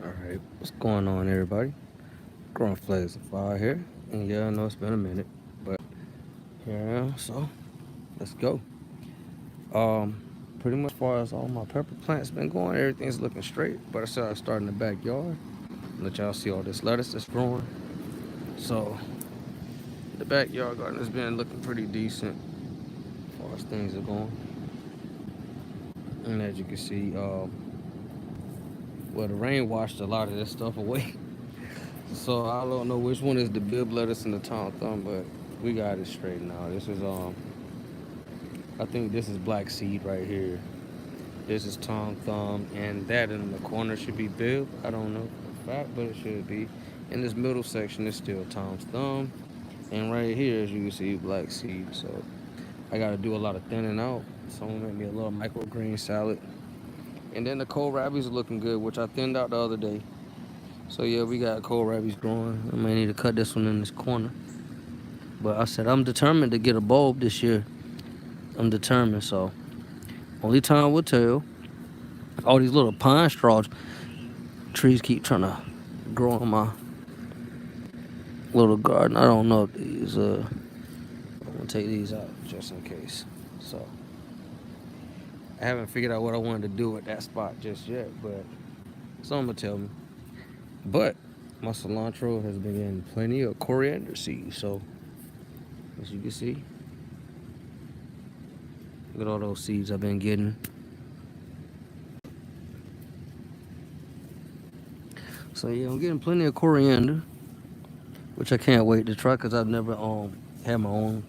Alright, what's going on, everybody? Growin Flavs Fire here. And yeah, I know it's been a minute, but here I am, so let's go. Um, Pretty much as far as all my pepper plants been going, everything's looking straight. But I said I start in the backyard. Let y'all see all this lettuce that's growing. So the backyard garden has been looking pretty decent as far as things are going. And as you can see, well, the rain washed a lot of this stuff away. So I don't know which one is the bib lettuce and the tom thumb, but we got it straight now. This is I think this is black seed right here. This is tom thumb, and that in the corner should be bib. I don't know for a fact, but it should be. In this middle section is still tom's thumb, and right here, as you can see, black seed. So I got to do a lot of thinning out. So I'm gonna make me a little microgreen salad, and then the kohlrabi's are looking good, which I thinned out the other day. So yeah, we got kohlrabi's growing. I may need to cut this one in this corner. But I said I'm determined to get a bulb this year. I'm determined, so only time will tell. All these little pine straw trees keep trying to grow in my little garden. I don't know if these, I'm gonna take these out just in case. So I haven't figured out what I wanted to do with that spot just yet, but someone will tell me. But my cilantro has been getting plenty of coriander seeds, so as you can see, look at all those seeds I've been getting. So yeah, I'm getting plenty of coriander, which I can't wait to try because I've never had my own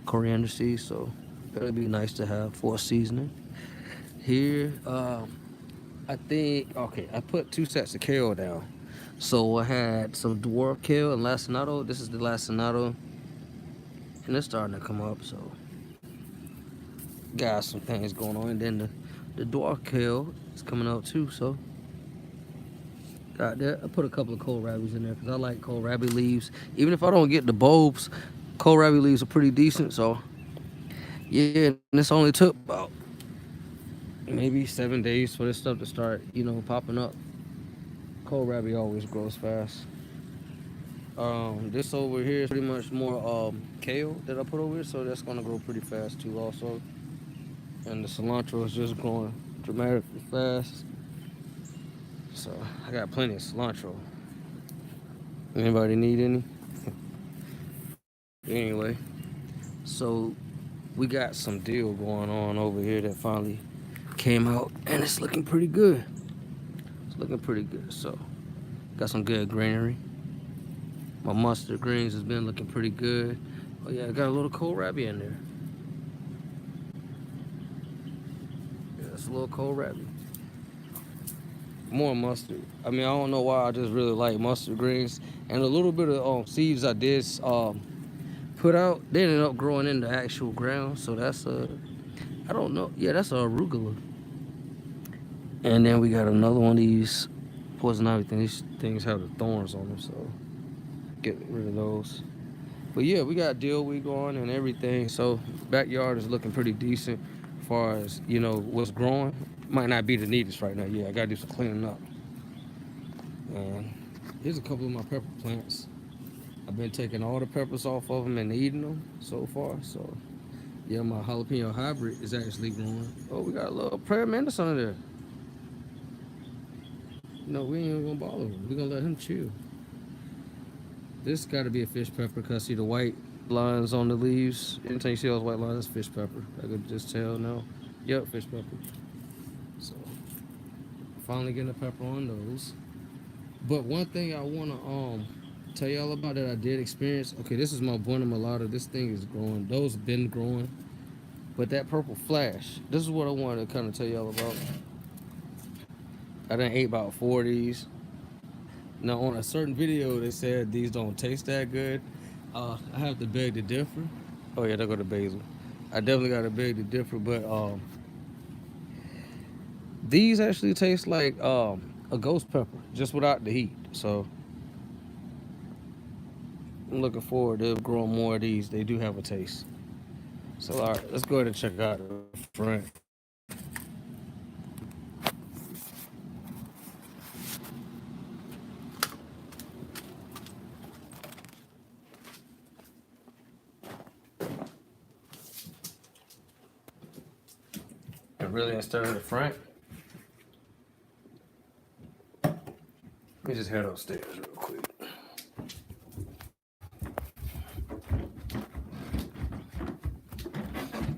coriander seeds, so it'll be nice to have for seasoning. Here, I think I put 2 sets of kale down. So I had some dwarf kale and lacinato. This is the lacinato, and it's starting to come up. So got some things going on, and then the dwarf kale is coming out too. So got that. I put a couple of kohlrabi's in there because I like kohlrabi leaves. Even if I don't get the bulbs, kohlrabi leaves are pretty decent. So yeah, and this only took about maybe 7 days for this stuff to start, popping up. Kohlrabi always grows fast. This over here is pretty much more kale that I put over here, so that's gonna grow pretty fast too also. And the cilantro is just growing dramatically fast. So I got plenty of cilantro. Anybody need any? Anyway, so we got some deal going on over here that finally came out, and it's looking pretty good. It's looking pretty good. So got some good greenery. My mustard greens has been looking pretty good. Oh yeah, I got a little kohlrabi in there. Yeah, it's a little kohlrabi. More mustard. I mean, I don't know why. I just really like mustard greens, and a little bit of seeds I did put out. They ended up growing in the actual ground. So that's I don't know. Yeah, that's a arugula. And then we got another one of these poison ivy things. These things have the thorns on them, so get rid of those. But yeah, we got deal we going and everything. So backyard is looking pretty decent as far as, what's growing. Might not be the neatest right now. Yeah, I gotta do some cleaning up. And here's a couple of my pepper plants. I've been taking all the peppers off of them and eating them so far. So yeah, my jalapeno hybrid is actually growing. Oh, we got a little prayer mantis under there. No, we ain't even gonna bother him. We're gonna let him chill. This got to be a fish pepper because see the white lines on the leaves. Anytime you see those white lines, that's fish pepper. I could just tell now. Yep, fish pepper. So finally getting a pepper on those. But one thing I wanna tell y'all about that I did experience. Okay, this is my Buena Mulata. This thing is growing. Those have been growing. But that purple flash, this is what I wanted to kind of tell y'all about. I done ate about 4 of these. Now, on a certain video, they said these don't taste that good. I have to beg to differ. Oh yeah, there go the basil. I definitely got to beg to differ, but these actually taste like a ghost pepper, just without the heat. So I'm looking forward to growing more of these. They do have a taste. So all right, let's go ahead and check out the front. really instead of the front. Let me just head upstairs real quick.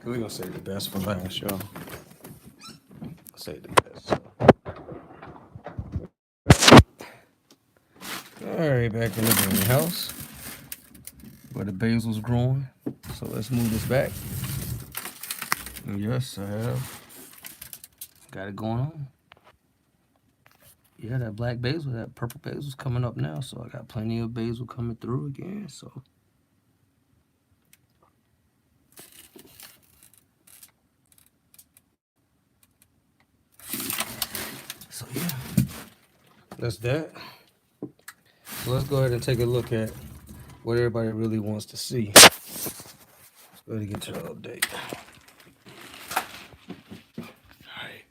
We're gonna save the best for last, y'all. Save the best. Alright, back in the greenhouse where the basil's growing. So let's move this back. And yes, I have got it going on. Yeah, that black basil, that purple basil's coming up now. So I got plenty of basil coming through again. So yeah, that's that. So let's go ahead and take a look at what everybody really wants to see. Let's go ahead and get to the update. Alright.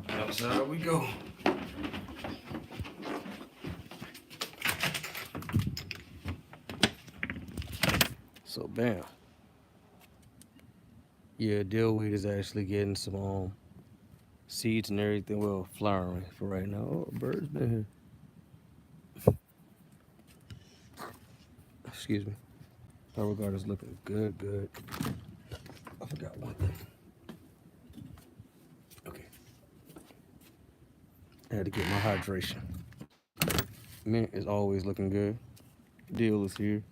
Outside we go. So bam. Yeah, dill weed is actually getting some seeds and everything. Well, flowering for right now. Oh, a bird's been here. Excuse me. Power guard is looking good, good. I forgot one thing. Okay. I had to get my hydration. Mint is always looking good. Dill is here.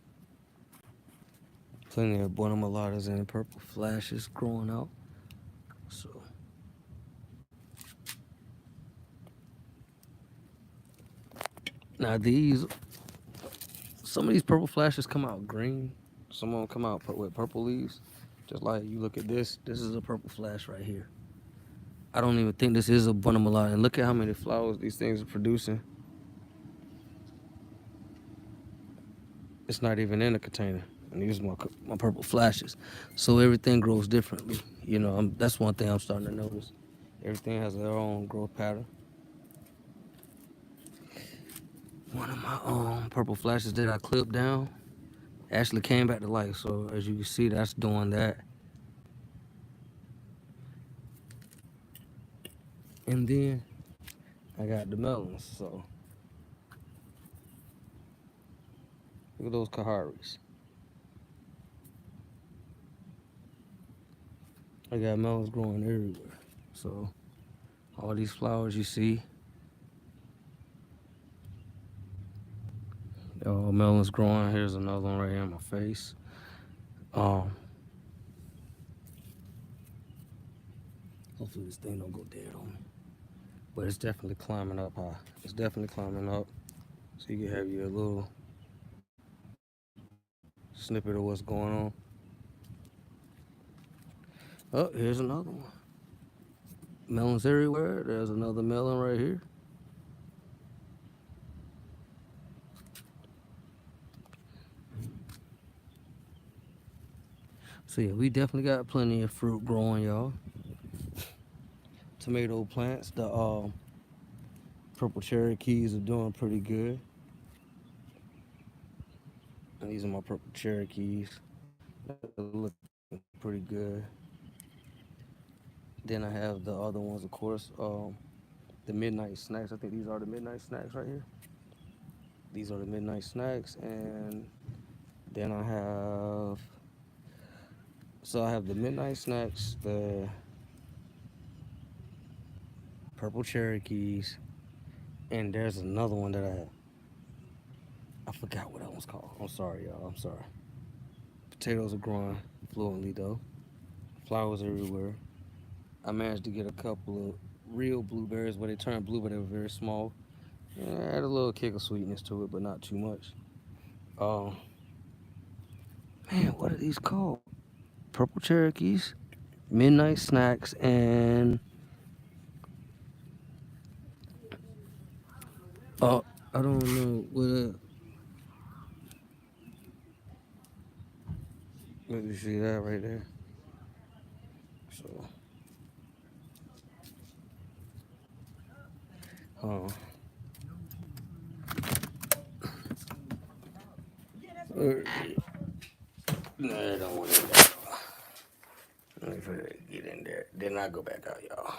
Plenty of Buonamaladas and purple flashes growing out. So now some of these purple flashes come out green. Some of them come out with purple leaves. Just like you look at this is a purple flash right here. I don't even think this is a Buonamalada. And look at how many flowers these things are producing. It's not even in a container. And these are my purple flashes. So everything grows differently. You know, that's one thing I'm starting to notice. Everything has their own growth pattern. One of my purple flashes that I clipped down actually came back to life. So as you can see, that's doing that. And then I got the melons. So look at those kaharis. I got melons growing everywhere. So all these flowers you see, melons growing. Here's another one right here in my face. Hopefully this thing don't go dead on me. But it's definitely climbing up high. It's definitely climbing up. So you can have your little snippet of what's going on. Oh, here's another one. Melons everywhere. There's another melon right here. So yeah, we definitely got plenty of fruit growing, y'all. Tomato plants, the purple Cherokees are doing pretty good. And these are my purple Cherokees. They're looking pretty good. Then I have the other ones, of course, the midnight snacks. I think these are the midnight snacks right here. These are the midnight snacks, and then I have the midnight snacks, the purple Cherokees, and there's another one that I forgot what that one's called. I'm sorry, y'all. I'm sorry. Potatoes are growing fluently though. Flowers everywhere. I managed to get a couple of real blueberries where they turned blue, but they were very small. Yeah, I had a little kick of sweetness to it, but not too much. Man, what are these called? Purple Cherokees, midnight snacks, and I don't know what. Let me see that right there. So, No, I don't want to get out. Let me get in there. Then I go back out, y'all.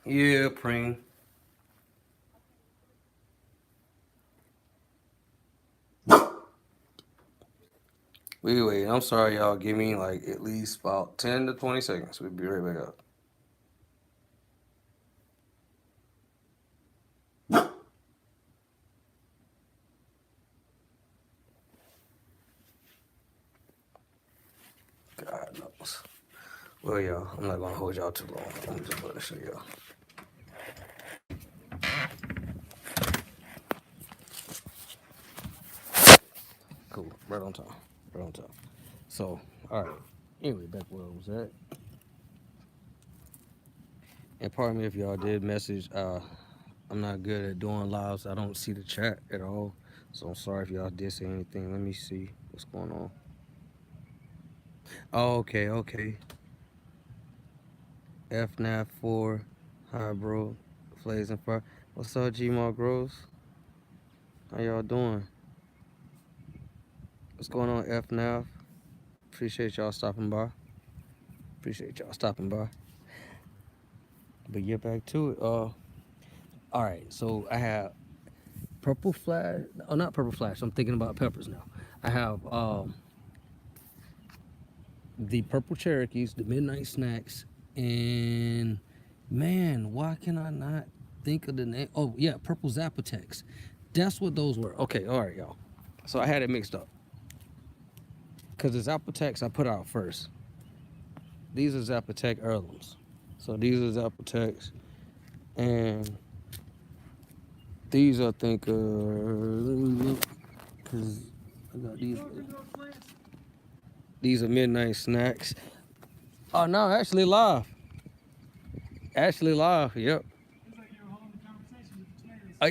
Yeah, Preem. Wait. I'm sorry, y'all. Give me like at least about 10 to 20 seconds. We'll be right back up. God knows. Well, y'all, I'm not gonna hold y'all too long. I'm just gonna show y'all. Cool. Right on time. Right on time. So, all right. Anyway, back where I was at. And pardon me if y'all did message. I'm not good at doing lives. I don't see the chat at all. So I'm sorry if y'all did say anything. Let me see what's going on. Oh, okay. FNAF4. Hi, bro. Flavs and Fire. What's up, Gmall Groves? How y'all doing? What's going on, FNAF? Appreciate y'all stopping by. But get back to it. All right. So I have purple flash. Oh, not purple flash. I'm thinking about peppers now. I have the purple Cherokees, the midnight snacks, and man, why can I not think of the name? Oh yeah, purple Zapotex. That's what those were. Okay, all right, y'all. So I had it mixed up because the Zapotex I put out first. These are Zapotec heirlooms. So these are Zapotecs, and these I think let me look because I got these. These are midnight snacks. Oh no, actually live. Actually live. Yep.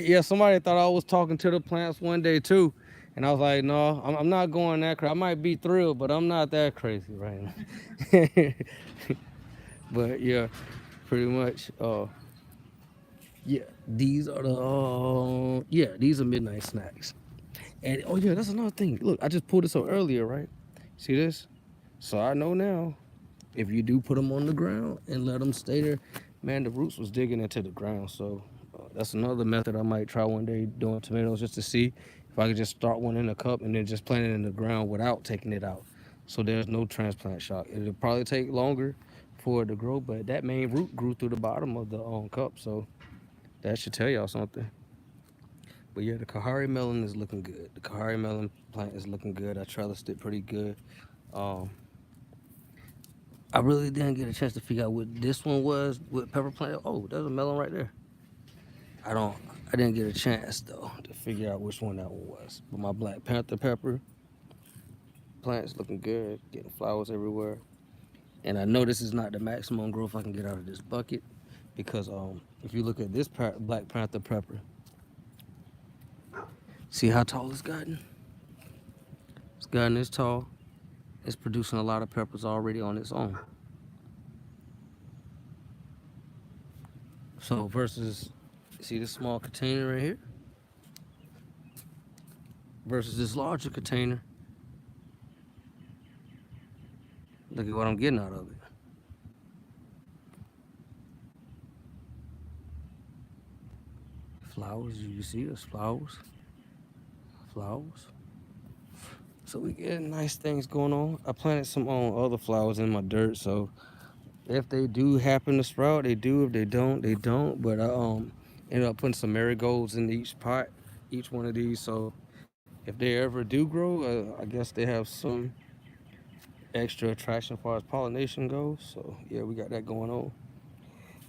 Yeah, somebody thought I was talking to the plants one day too, and I was like, no, I'm not going that crazy. I might be thrilled, but I'm not that crazy right now. But yeah, pretty much. Yeah, these are the yeah, these are midnight snacks. And oh yeah, that's another thing. Look, I just pulled this up earlier, right? See this? So I know now. If you do put them on the ground and let them stay there, man, the roots was digging into the ground. So that's another method I might try one day doing tomatoes just to see if I could just start one in a cup and then just plant it in the ground without taking it out. So there's no transplant shock. It'll probably take longer for it to grow, but that main root grew through the bottom of the cup. So that should tell y'all something. But yeah, the Kahari melon is looking good. The Kahari melon plant is looking good. I trellised it pretty good. Um, I really didn't get a chance to figure out what this one was with pepper plant. Oh, there's a melon right there. I don't. I didn't get a chance though to figure out which one that one was. But my Black Panther pepper plant's looking good, getting flowers everywhere. And I know this is not the maximum growth I can get out of this bucket because if you look at this Black Panther pepper, see how tall it's gotten? It's gotten this tall. It's producing a lot of peppers already on its own. So versus, see this small container right here versus this larger container. Look at what I'm getting out of it. Flowers, you see this? Flowers. So we get nice things going on. I planted some other flowers in my dirt, so if they do happen to sprout, they do. If they don't, they don't. But I ended up putting some marigolds in each pot, each one of these. So if they ever do grow, I guess they have some extra attraction as far as pollination goes. So yeah, we got that going on.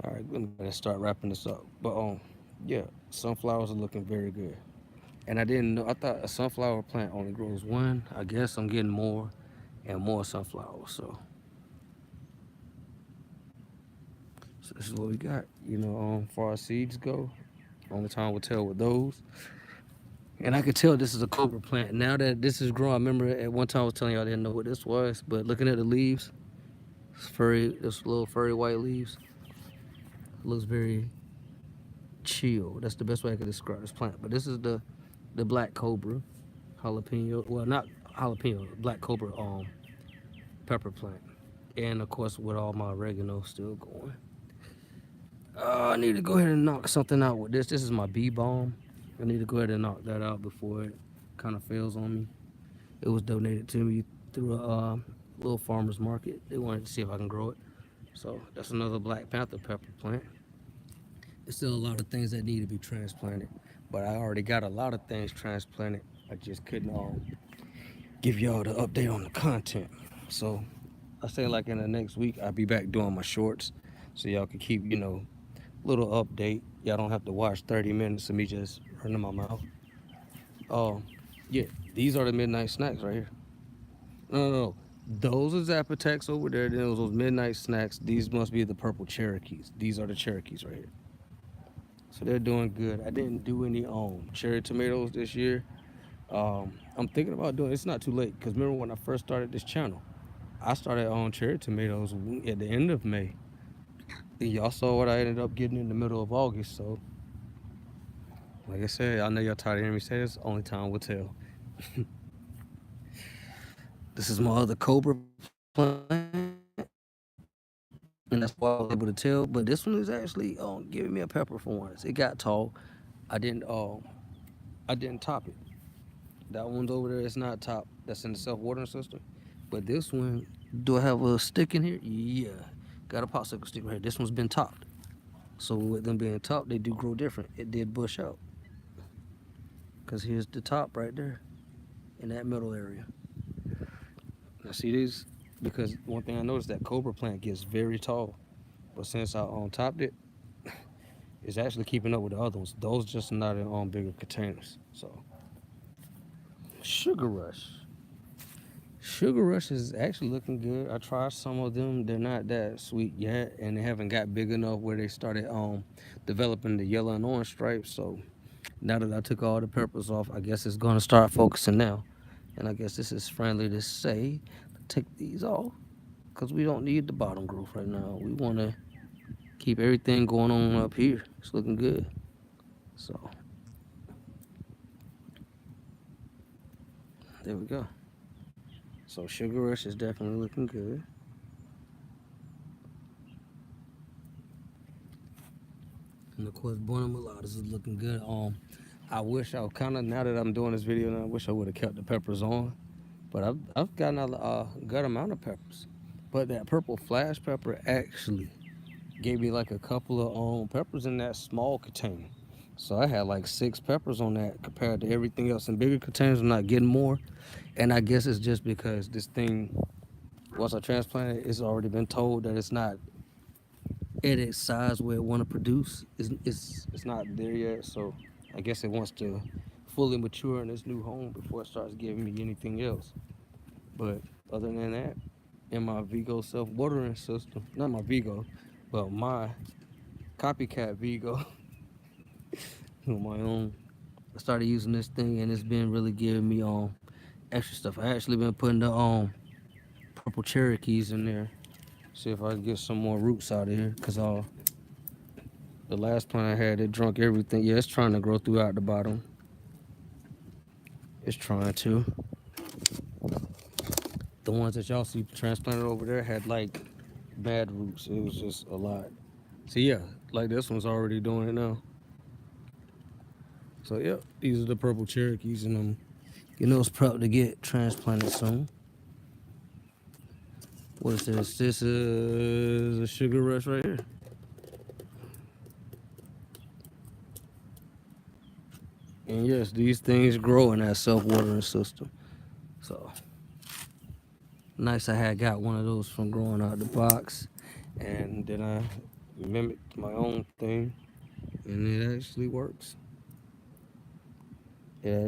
All right, let's start wrapping this up. But yeah, sunflowers are looking very good. And I didn't know. I thought a sunflower plant only grows one. I guess I'm getting more and more sunflowers. So this is what we got. You know, as far as seeds go, only time will tell with those. And I could tell this is a cobra plant. Now that this is growing, I remember at one time I was telling y'all I didn't know what this was, but looking at the leaves, it's furry, this little furry white leaves, looks very chill. That's the best way I could describe this plant. But this is the black cobra jalapeno. Well, not jalapeno, black cobra pepper plant. And of course, with all my oregano still going. I need to go ahead and knock something out with this. This is my bee balm. I need to go ahead and knock that out before it kind of fails on me. It was donated to me through a little farmer's market. They wanted to see if I can grow it. So that's another Black Panther pepper plant. There's still a lot of things that need to be transplanted, but I already got a lot of things transplanted. I just couldn't give y'all the update on the content. So I say like in the next week I'll be back doing my shorts, so y'all can keep little update. Y'all don't have to watch 30 minutes of me just running my mouth. Oh, yeah, these are the midnight snacks right here. No. Those are Zapatex over there. Then those midnight snacks. These must be the purple Cherokees. These are the Cherokees right here. So they're doing good. I didn't do any cherry tomatoes this year. I'm thinking about doing. It's not too late because remember when I first started this channel, I started on cherry tomatoes at the end of May. And y'all saw what I ended up getting in the middle of August. So, like I said, I know y'all tired of hearing me say this. Only time will tell. This is my other cobra plant, and that's why I was able to tell. But this one is actually giving me a pepper for once. It got tall. I didn't top it. That one's over there. It's not top. That's in the self-watering system. But this one, do I have a stick in here? Yeah, got a popsicle stick right here. This one's been topped. So with them being topped, they do grow different. It did bush out. Because here's the top right there in that middle area. Now see these? Because one thing I noticed, that cobra plant gets very tall. But since I topped it, it's actually keeping up with the other ones. Those just not in bigger containers. So Sugar Rush. Sugar Rush is actually looking good. I tried some of them. They're not that sweet yet, and they haven't got big enough where they started developing the yellow and orange stripes. So now that I took all the peppers off, I guess it's gonna start focusing now. And I guess this is friendly to say, take these off, because we don't need the bottom growth right now. We want to keep everything going on up here. It's looking good. So there we go. So Sugar Rush is definitely looking good. And of course, Buena Mulatas is looking good. I wish I kind of, now that I'm doing this video now, I wish I would have kept the peppers on. But I've gotten a good amount of peppers. But that purple flash pepper actually gave me like a couple of peppers in that small container. So I had like 6 peppers on that compared to everything else in bigger containers. I'm not getting more. And I guess it's just because this thing, once I transplanted it, it's already been told that it's not at its size where it want to produce. It's not there yet. So I guess it wants to fully mature in its new home before it starts giving me anything else. But other than that, in my Vigo self-watering system, not my Vigo, but my copycat Vigo, on my own, I started using this thing and it's been really giving me extra stuff. I actually been putting the purple Cherokees in there. See if I can get some more roots out of here, because the last plant I had, it drunk everything. Yeah, it's trying to grow throughout the bottom. It's trying to. The ones that y'all see transplanted over there had like bad roots. It was just a lot. See, yeah, like this one's already doing it now. So yeah, these are the purple Cherokees, and it's probably to get transplanted soon. What is this? This is a Sugar Rush right here. And yes, these things grow in that self-watering system. So nice, I had got one of those from growing out the box, and then I mimicked my own thing, and it actually works.